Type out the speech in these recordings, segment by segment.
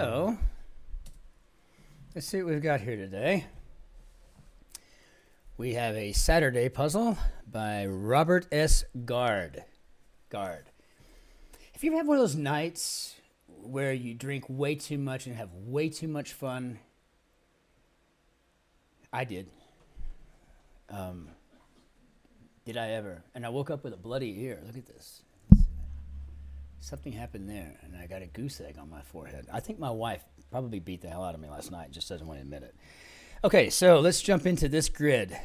So, let's see what we've got here today. We have a Saturday puzzle by Robert S. Gard. If you ever have one of those nights where you drink way too much and have way too much fun, I did. Did I ever? And I woke up with a bloody ear. Look at this. Something happened there, and I got a goose egg on my forehead. I think my wife probably beat the hell out of me last night, just doesn't want to admit it. Okay, so let's jump into this grid.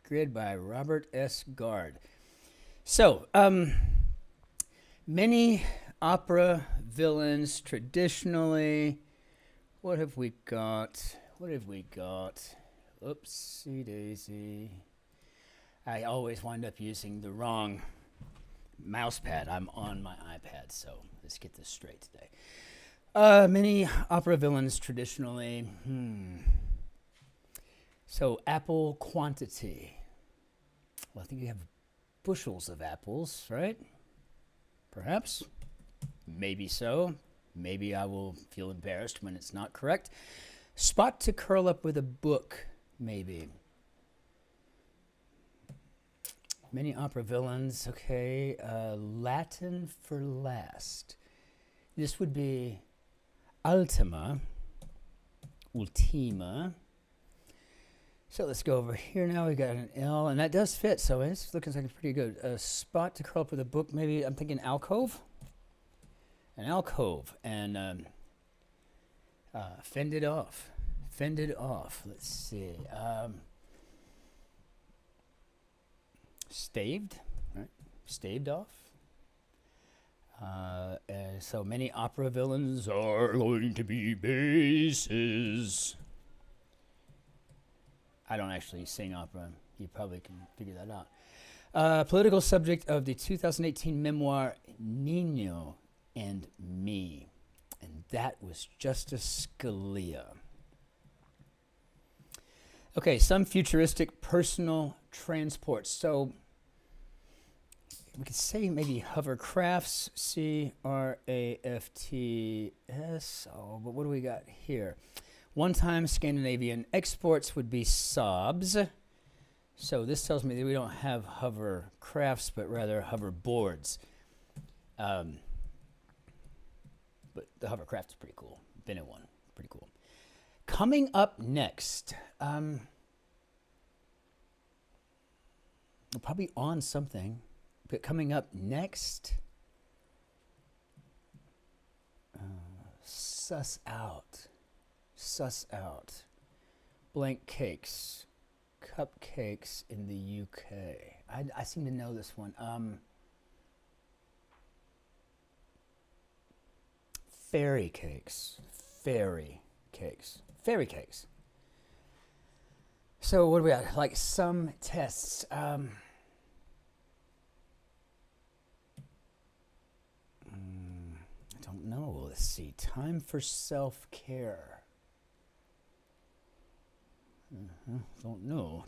Grid by Robert S. Gard. So, many opera villains traditionally. What have we got? Oopsie daisy. I always wind up using the wrong mouse pad. I'm on my iPad, so let's get this straight today. Many opera villains traditionally. So apple quantity. Well, I think you have bushels of apples, right? Perhaps. Maybe so. Maybe I will feel embarrassed when it's not correct. Spot to curl up with a book, maybe. Many opera villains, okay. Latin for last. This would be ultima. So let's go over here now. We got an L, and that does fit, so it's looking like it's pretty good. A spot to curl up with a book, maybe. I'm thinking alcove. An alcove, and fended off. Let's see. Staved, right? Staved off. And so many opera villains are going to be bases. I don't actually sing opera. You probably can figure that out. Political subject of the 2018 memoir Nino and Me. And that was Justice Scalia. Okay, some futuristic personal transports. So we could say maybe hovercrafts, C-R-A-F-T-S. Oh, but what do we got here? One-time Scandinavian exports would be Saabs. So this tells me that we don't have hovercrafts, but rather hoverboards. But the hovercraft is pretty cool. Been in one. Pretty cool. Coming up next, we're probably on something, but coming up next, suss out, blank cakes, cupcakes in the UK. I seem to know this one. Fairy cakes. So what do we got? Like some tests. I don't know. Let's see. Time for self-care. Don't know.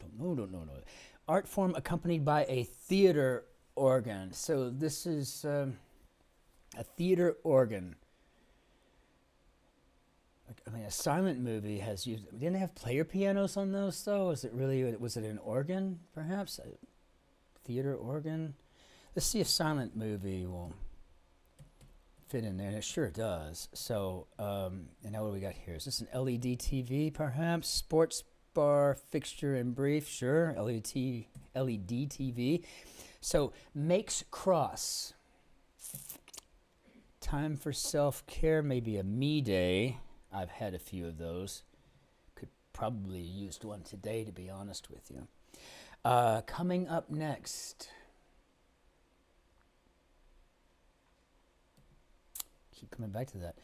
Art form accompanied by a theater organ. So this is a theater organ. I mean, a silent movie has used. Didn't they have player pianos on those though? Was it an organ, perhaps? A theater organ? Let's see if silent movie will fit in there, and it sure does. So, and now what do we got here? Is this an LED TV, perhaps? Sports bar fixture and brief, sure. LED TV. So, makes cross. Time for self-care, maybe a me day. I've had a few of those. Could probably used one today, to be honest with you. Coming up next. Keep coming back to that.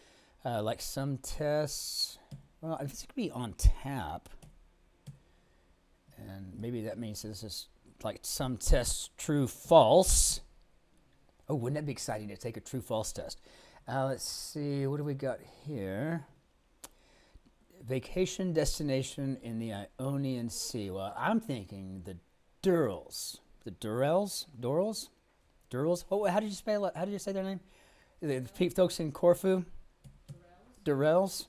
Like some tests. Well, it's going to be on tap. And maybe that means this is like some tests true, false. Oh, wouldn't that be exciting to take a true, false test? Let's see. What do we got here? Vacation destination in the Ionian Sea. Well, I'm thinking the Durrells. The Durrells? Oh, how did you say their name? The folks in Corfu? Durrells?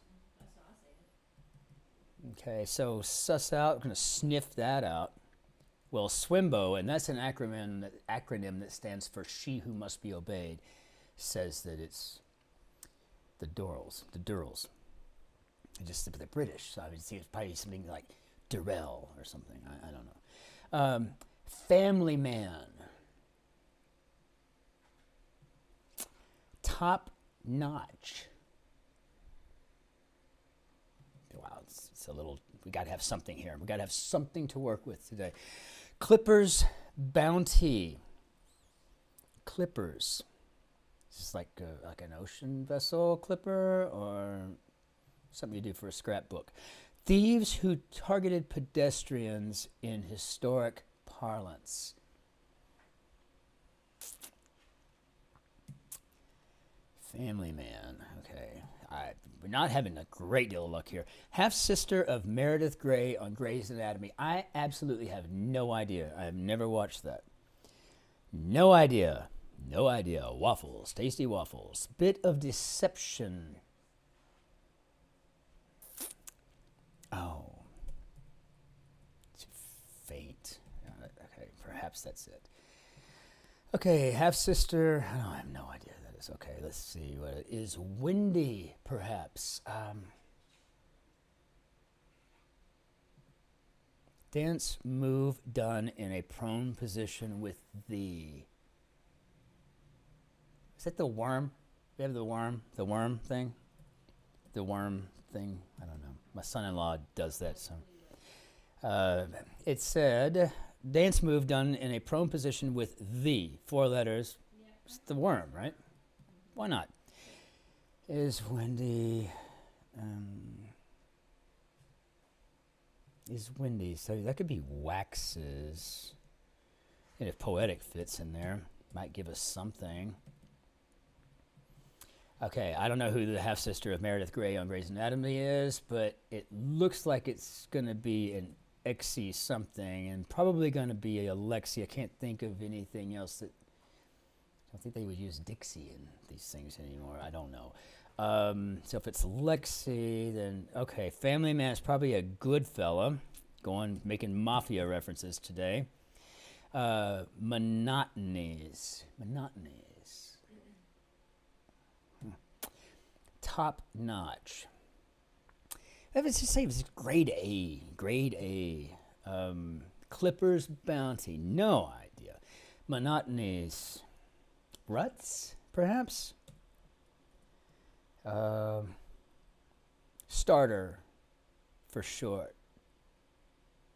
Okay, so suss out, I'm going to sniff that out. Well, SWIMBO, and that's an acronym that stands for She Who Must Be Obeyed, says that it's the Durrells. Just the British, so I would see it's probably something like Durrell or something. I don't know. Family Man. Top Notch. Wow, it's a little, we got to have something here. We got to have something to work with today. Clippers Bounty. Clippers. Is this like an ocean vessel clipper or something you do for a scrapbook? Thieves who targeted pedestrians in historic parlance. Family Man. Okay. We're not having a great deal of luck here. Half-sister of Meredith Grey on Grey's Anatomy. I absolutely have no idea. I have never watched that. No idea. No idea. Waffles. Tasty waffles. Bit of deception. Oh. Too faint. Okay, perhaps that's it. Okay, half-sister. Oh, I have no idea. Okay, let's see what it is. Windy, perhaps. Dance move done in a prone position with thee. Is that the worm? We have the worm thing? The worm thing? I don't know. My son-in-law does that. So it said, dance move done in a prone position with thee. 4 letters. Yeah. It's the worm, right? Why not? Is windy. Is windy. So that could be waxes. And if poetic fits in there, might give us something. Okay, I don't know who the half-sister of Meredith Grey on Grey's Anatomy is, but it looks like it's going to be an Exie something, and probably going to be a Lexi. I can't think of anything else that... I don't think they would use Dixie in these things anymore. I don't know. So if it's Lexi, then okay. Family Man is probably a good fella. Making mafia references today. Monotonies. Top Notch. Let's just say it's grade A. Clippers Bounty. No idea. Monotonies. Ruts, perhaps? Starter, for short.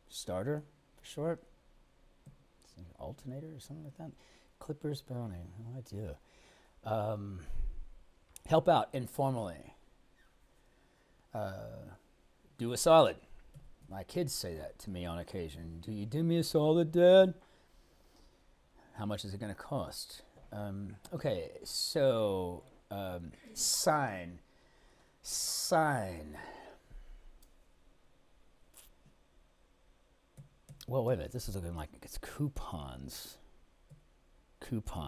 Starter, for short? Alternator or something like that? Clippers Bounty, no idea. Help out informally. Do a solid. My kids say that to me on occasion. Do you do me a solid, Dad? How much is it going to cost? Okay, so sign. Well, wait a minute. This is looking like it's coupons.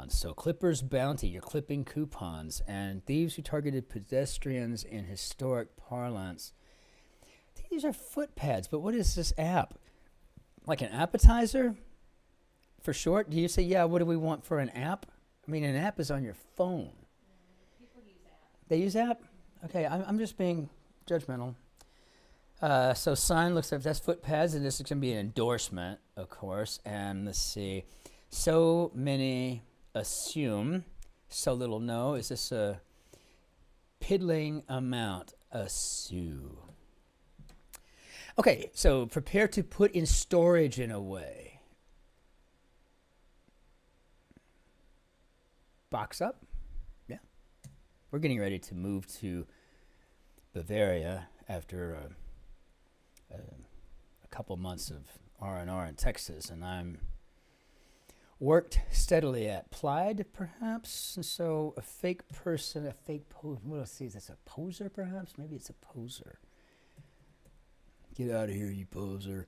So Clippers Bounty, you're clipping coupons. And thieves who targeted pedestrians in historic parlance. I think these are footpads, but what is this app? Like an appetizer? For short? Do you say, yeah, what do we want for an app? I mean, an app is on your phone. People use app. They use app? Okay, I'm just being judgmental. So sign looks like that's footpads, and this is going to be an endorsement, of course. And let's see. So many assume, so little know. Is this a piddling amount? Assume. Okay, so prepare to put in storage in a way. Box up. Yeah. We're getting ready to move to Bavaria after a couple months of R&R in Texas, and I'm worked steadily at Plied, perhaps. And so a fake person, a fake poser. Let's see, is this a poser, perhaps? Maybe it's a poser. Get out of here, you poser.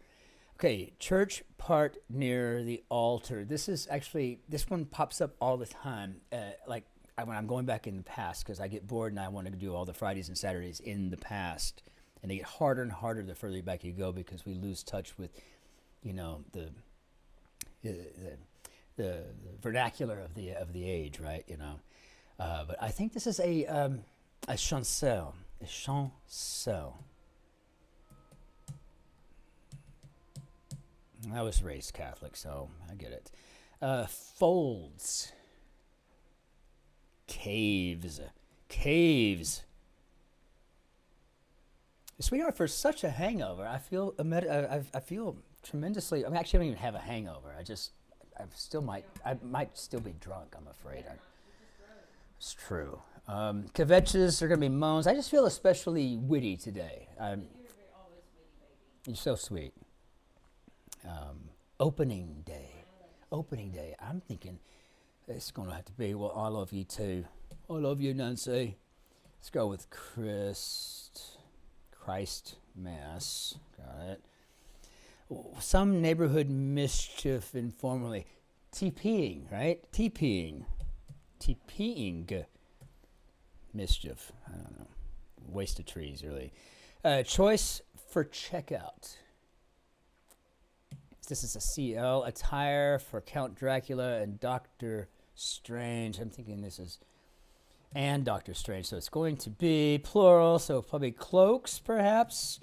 Okay, church part near the altar. This is actually, this one pops up all the time. Like when I'm going back in the past, because I get bored and I want to do all the Fridays and Saturdays in the past, and they get harder and harder the further back you go because we lose touch with, the the vernacular of the age, right? But I think this is a chancel, a chancel. I was raised Catholic, so I get it. Folds. Caves. Sweetheart, for such a hangover, I feel I feel tremendously. I actually, I don't even have a hangover. I might still be drunk. I'm afraid. It's true. Kvetches are going to be moans. I just feel especially witty today. You're so sweet. Opening day. I'm thinking it's going to have to be, well, I love you too. I love you, Nancy. Let's go with Christ Mass. Got it. Some neighborhood mischief informally. TPing, right? TPing. Mischief. I don't know. Waste of trees, really. Choice for checkout. This is a CL. Attire for Count Dracula and Dr. Strange. I'm thinking this is and Dr. Strange. So it's going to be plural, so probably cloaks, perhaps.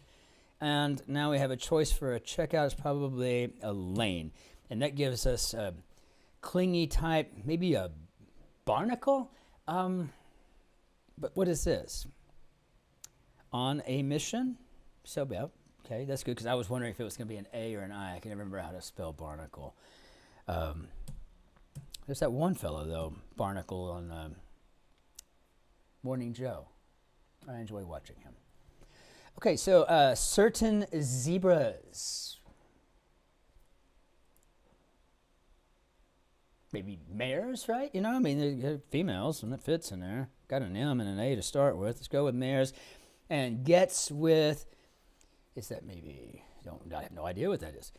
And now we have a choice for a checkout. It's probably a lane. And that gives us a clingy type, maybe a barnacle. But what is this? On a mission? So, yeah, okay, that's good, because I was wondering if it was going to be an A or an I. I can never remember how to spell barnacle. There's that one fellow, though, Barnacle on Morning Joe. I enjoy watching him. Okay, so certain zebras. Maybe mares, right? I mean, they're females, and it fits in there. Got an M and an A to start with. Let's go with mares. And gets with, is that maybe, I have no idea what that is.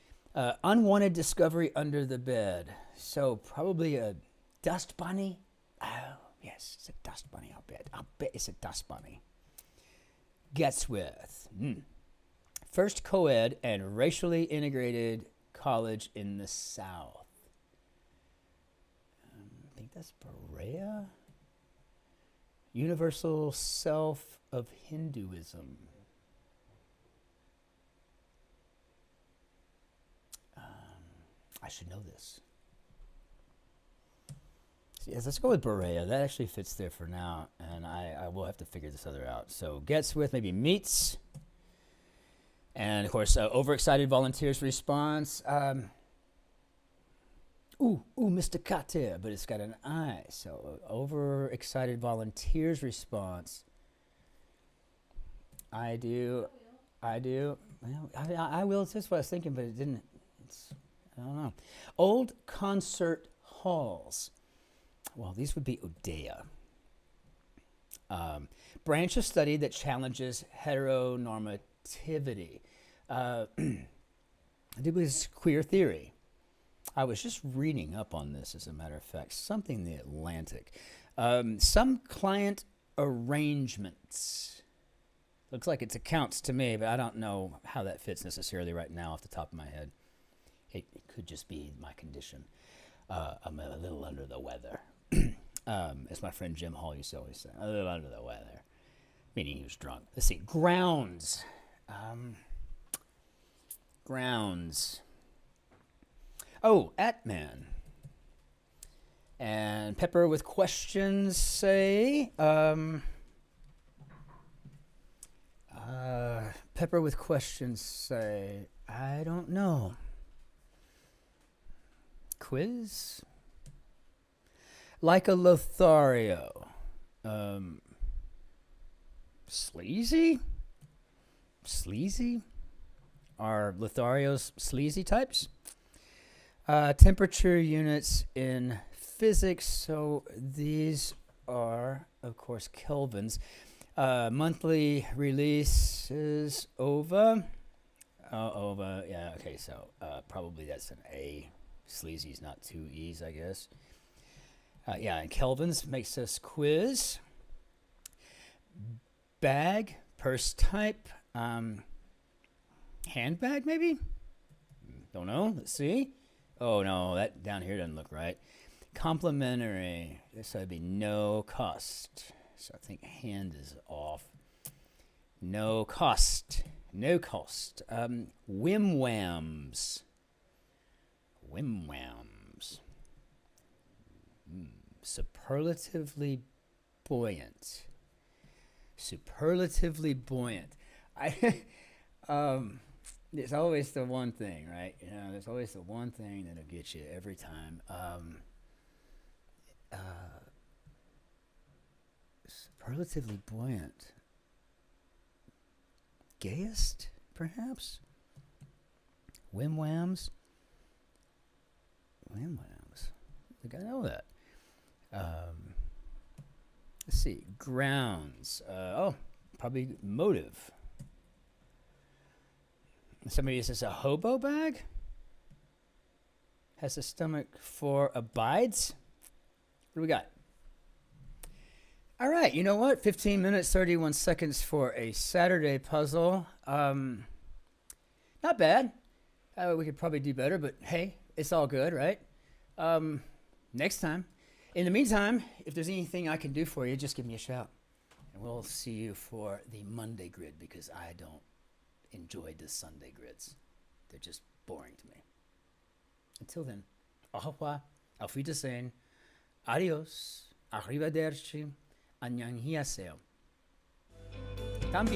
Unwanted discovery under the bed. So probably a dust bunny. Oh, yes, it's a dust bunny, I'll bet it's a dust bunny. Gets with. First co-ed and racially integrated college in the South. I think that's Berea. Universal self of Hinduism. I should know this. So yes, let's go with Berea. That actually fits there for now, and I will have to figure this other out. So gets with, maybe meets. And, of course, overexcited volunteers response. Mr. Kater, but it's got an I. So overexcited volunteers response. I do. Well, I will. That's what I was thinking, but it didn't. I don't know. Old concert halls. Well, these would be Odeya. Branch of study that challenges heteronormativity. I do believe it's queer theory. I was just reading up on this, as a matter of fact. Something in the Atlantic. Some client arrangements. Looks like it's accounts to me, but I don't know how that fits necessarily right now off the top of my head. It could just be my condition. I'm a little under the weather. As my friend Jim Hall used to always say, a little under the weather. Meaning he was drunk. Let's see. Grounds. Grounds. Oh, Atman. And Pepper with questions, say. Pepper with questions, say. I don't know. Quiz? Like a Lothario. Sleazy? Sleazy? Are Lotharios sleazy types? Temperature units in physics. So these are, of course, kelvins. Monthly releases OVA. OVA, yeah, okay, so probably that's an A. Sleazy's not two E's, I guess. Yeah, and Kelvin's makes us quiz. Bag, purse type, handbag maybe? Don't know. Let's see. Oh no, that down here doesn't look right. Complimentary. This would be no cost. So I think hand is off. No cost. No cost. Whim whams. Whim whams. Superlatively buoyant. Superlatively buoyant. There's always the one thing, right? You know, there's always the one thing that'll get you every time. Superlatively buoyant. Gayest, perhaps? Whim whams? Whim whams. I think I know that. Let's see. Grounds. Probably motive. Somebody says a hobo bag? Has a stomach for abides? What do we got? All right, you know what? 15 minutes, 31 seconds for a Saturday puzzle. Not bad. We could probably do better, but hey, it's all good, right? Next time. In the meantime, if there's anything I can do for you, just give me a shout. And we'll see you for the Monday grid because I don't enjoy the Sunday grids. They're just boring to me. Until then, au revoir, auf Wiedersehen, adios, arrivederci, 안녕히 하세요. Tam